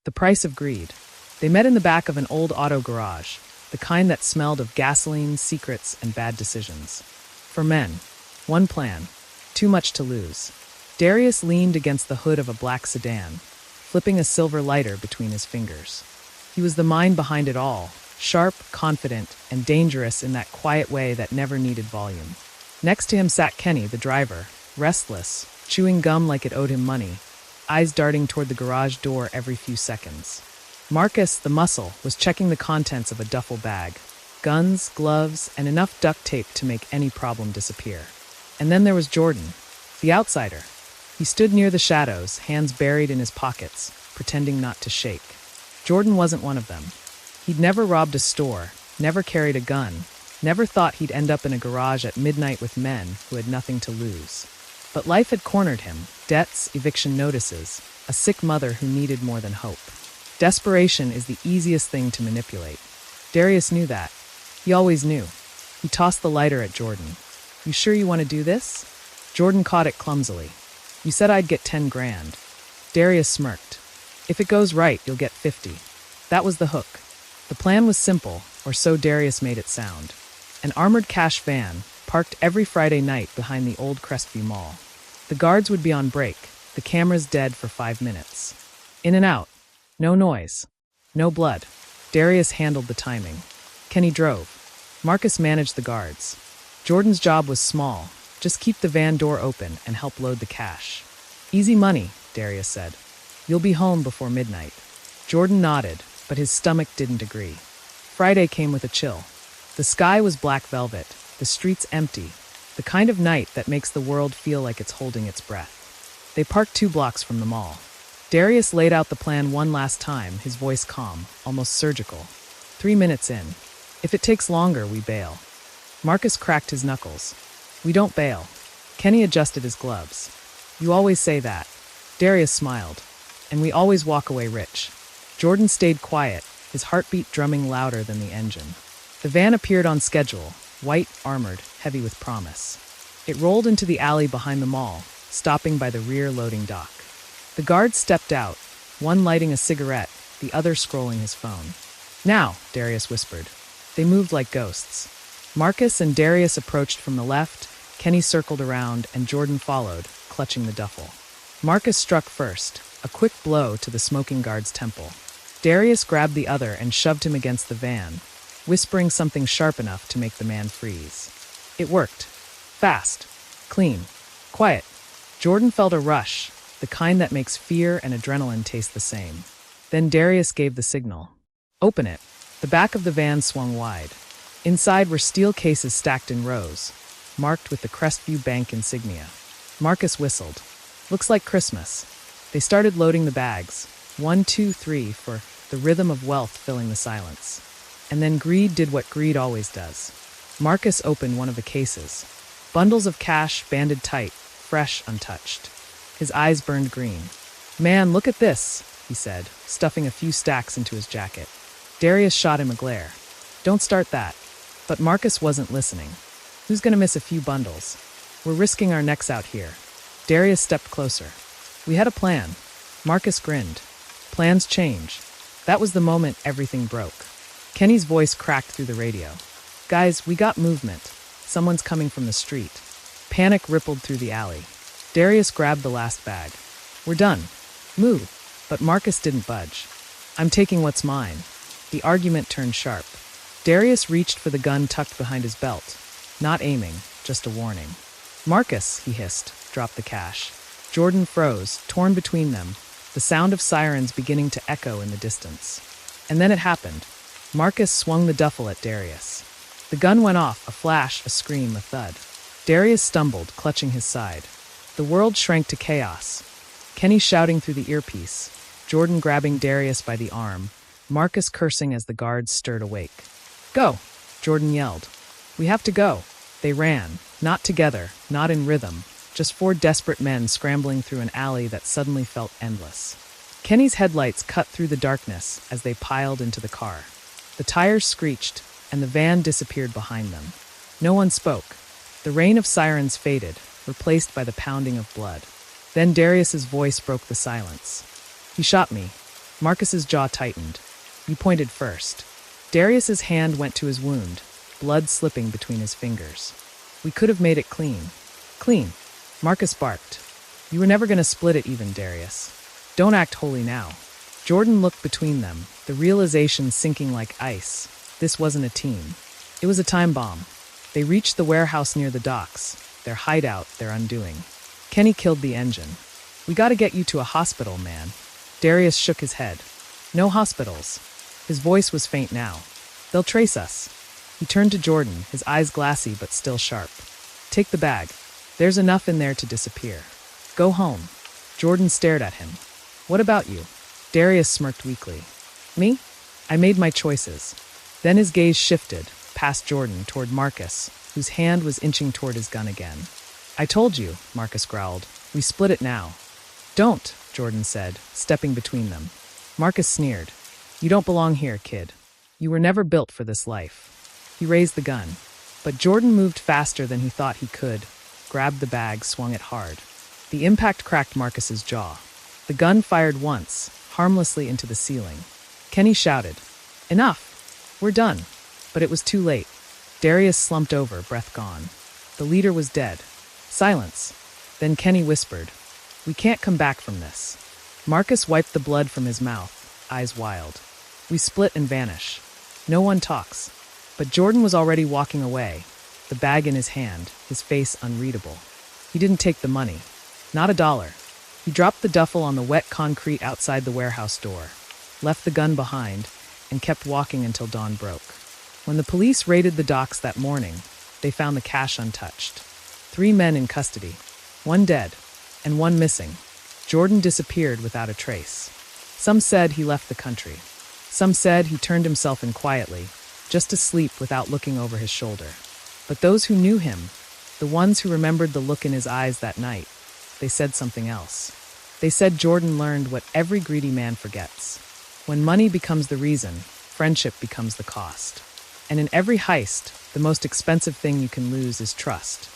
The price of greed. They met in the back of an old auto garage, the kind that smelled of gasoline, secrets, and bad decisions. For men, one plan, too much to lose. Darius leaned against the hood of a black sedan, flipping a silver lighter between his fingers. He was the mind behind it all, sharp, confident, and dangerous in that quiet way that never needed volume. Next to him sat Kenny, the driver, restless, chewing gum like it owed him money, eyes darting toward the garage door every few seconds. Marcus, the muscle, was checking the contents of a duffel bag, guns, gloves, and enough duct tape to make any problem disappear. And then there was Jordan, the outsider. He stood near the shadows, hands buried in his pockets, pretending not to shake. Jordan wasn't one of them. He'd never robbed a store, never carried a gun, never thought he'd end up in a garage at midnight with men who had nothing to lose. But life had cornered him, debts, eviction notices, a sick mother who needed more than hope. Desperation is the easiest thing to manipulate. Darius knew that. He always knew. He tossed the lighter at Jordan. "You sure you want to do this?" Jordan caught it clumsily. "You said I'd get 10 grand. Darius smirked. "If it goes right, you'll get 50. That was the hook. The plan was simple, or so Darius made it sound. An armored cash van, parked every Friday night behind the old Crestview Mall. The guards would be on break, the cameras dead for 5 minutes. In and out. No noise. No blood. Darius handled the timing. Kenny drove. Marcus managed the guards. Jordan's job was small. Just keep the van door open and help load the cash. "Easy money," Darius said. "You'll be home before midnight." Jordan nodded, but his stomach didn't agree. Friday came with a chill. The sky was black velvet, the streets empty, the kind of night that makes the world feel like it's holding its breath. They parked 2 blocks from the mall. Darius laid out the plan one last time, his voice calm, almost surgical. 3 minutes in. "If it takes longer, we bail." Marcus cracked his knuckles. "We don't bail." Kenny adjusted his gloves. "You always say that." Darius smiled. "And we always walk away rich." Jordan stayed quiet, his heartbeat drumming louder than the engine. The van appeared on schedule, white, armored, heavy with promise. It rolled into the alley behind the mall, stopping by the rear loading dock. The guards stepped out, one lighting a cigarette, the other scrolling his phone. "Now," Darius whispered. They moved like ghosts. Marcus and Darius approached from the left, Kenny circled around, and Jordan followed, clutching the duffel. Marcus struck first, a quick blow to the smoking guard's temple. Darius grabbed the other and shoved him against the van, whispering something sharp enough to make the man freeze. It worked. Fast. Clean. Quiet. Jordan felt a rush, the kind that makes fear and adrenaline taste the same. Then Darius gave the signal. "Open it." The back of the van swung wide. Inside were steel cases stacked in rows, marked with the Crestview Bank insignia. Marcus whistled. "Looks like Christmas." They started loading the bags. 1, 2, 3, for the rhythm of wealth filling the silence. And then greed did what greed always does. Marcus opened one of the cases. Bundles of cash banded tight, fresh, untouched. His eyes burned green. "Man, look at this," he said, stuffing a few stacks into his jacket. Darius shot him a glare. "Don't start that." But Marcus wasn't listening. "Who's going to miss a few bundles? We're risking our necks out here." Darius stepped closer. "We had a plan." Marcus grinned. "Plans change." That was the moment everything broke. Kenny's voice cracked through the radio. "Guys, we got movement. Someone's coming from the street." Panic rippled through the alley. Darius grabbed the last bag. "We're done. Move." But Marcus didn't budge. "I'm taking what's mine." The argument turned sharp. Darius reached for the gun tucked behind his belt. Not aiming, just a warning. "Marcus," he hissed, "drop the cash." Jordan froze, torn between them, the sound of sirens beginning to echo in the distance. And then it happened. Marcus swung the duffel at Darius. The gun went off, a flash, a scream, a thud. Darius stumbled, clutching his side. The world shrank to chaos. Kenny shouting through the earpiece, Jordan grabbing Darius by the arm, Marcus cursing as the guards stirred awake. "Go!" Jordan yelled. "We have to go." They ran, not together, not in rhythm, just 4 desperate men scrambling through an alley that suddenly felt endless. Kenny's headlights cut through the darkness as they piled into the car. The tires screeched, and the van disappeared behind them. No one spoke. The rain of sirens faded, replaced by the pounding of blood. Then Darius's voice broke the silence. "He shot me." Marcus's jaw tightened. You pointed first. Darius's hand went to his wound, blood slipping between his fingers. We could have made it clean. Clean. Marcus barked. You were never going to split it even, Darius. Don't act holy now. Jordan looked between them, the realization sinking like ice. This wasn't a team. It was a time bomb. They reached the warehouse near the docks, their hideout, their undoing. Kenny killed the engine. We gotta get you to a hospital, man. Darius shook his head. No hospitals. His voice was faint now. They'll trace us. He turned to Jordan, his eyes glassy but still sharp. Take the bag. There's enough in there to disappear. Go home. Jordan stared at him. What about you? Darius smirked weakly. Me? I made my choices. Then his gaze shifted, past Jordan toward Marcus, whose hand was inching toward his gun again. I told you, Marcus growled. We split it now. Don't, Jordan said, stepping between them. Marcus sneered. You don't belong here, kid. You were never built for this life. He raised the gun. But Jordan moved faster than he thought he could, grabbed the bag, swung it hard. The impact cracked Marcus's jaw. The gun fired once, harmlessly into the ceiling. Kenny shouted, Enough! We're done. But it was too late. Darius slumped over, breath gone. The leader was dead. Silence. Then Kenny whispered, We can't come back from this. Marcus wiped the blood from his mouth, eyes wild. We split and vanish. No one talks. But Jordan was already walking away, the bag in his hand, his face unreadable. He didn't take the money. Not $1. He dropped the duffel on the wet concrete outside the warehouse door, left the gun behind, and kept walking until dawn broke. When the police raided the docks that morning, they found the cash untouched. 3 men in custody, 1 dead, and 1 missing. Jordan disappeared without a trace. Some said he left the country. Some said he turned himself in quietly, just to sleep without looking over his shoulder. But those who knew him, the ones who remembered the look in his eyes that night, they said something else. They said Jordan learned what every greedy man forgets. When money becomes the reason, friendship becomes the cost. And in every heist, the most expensive thing you can lose is trust.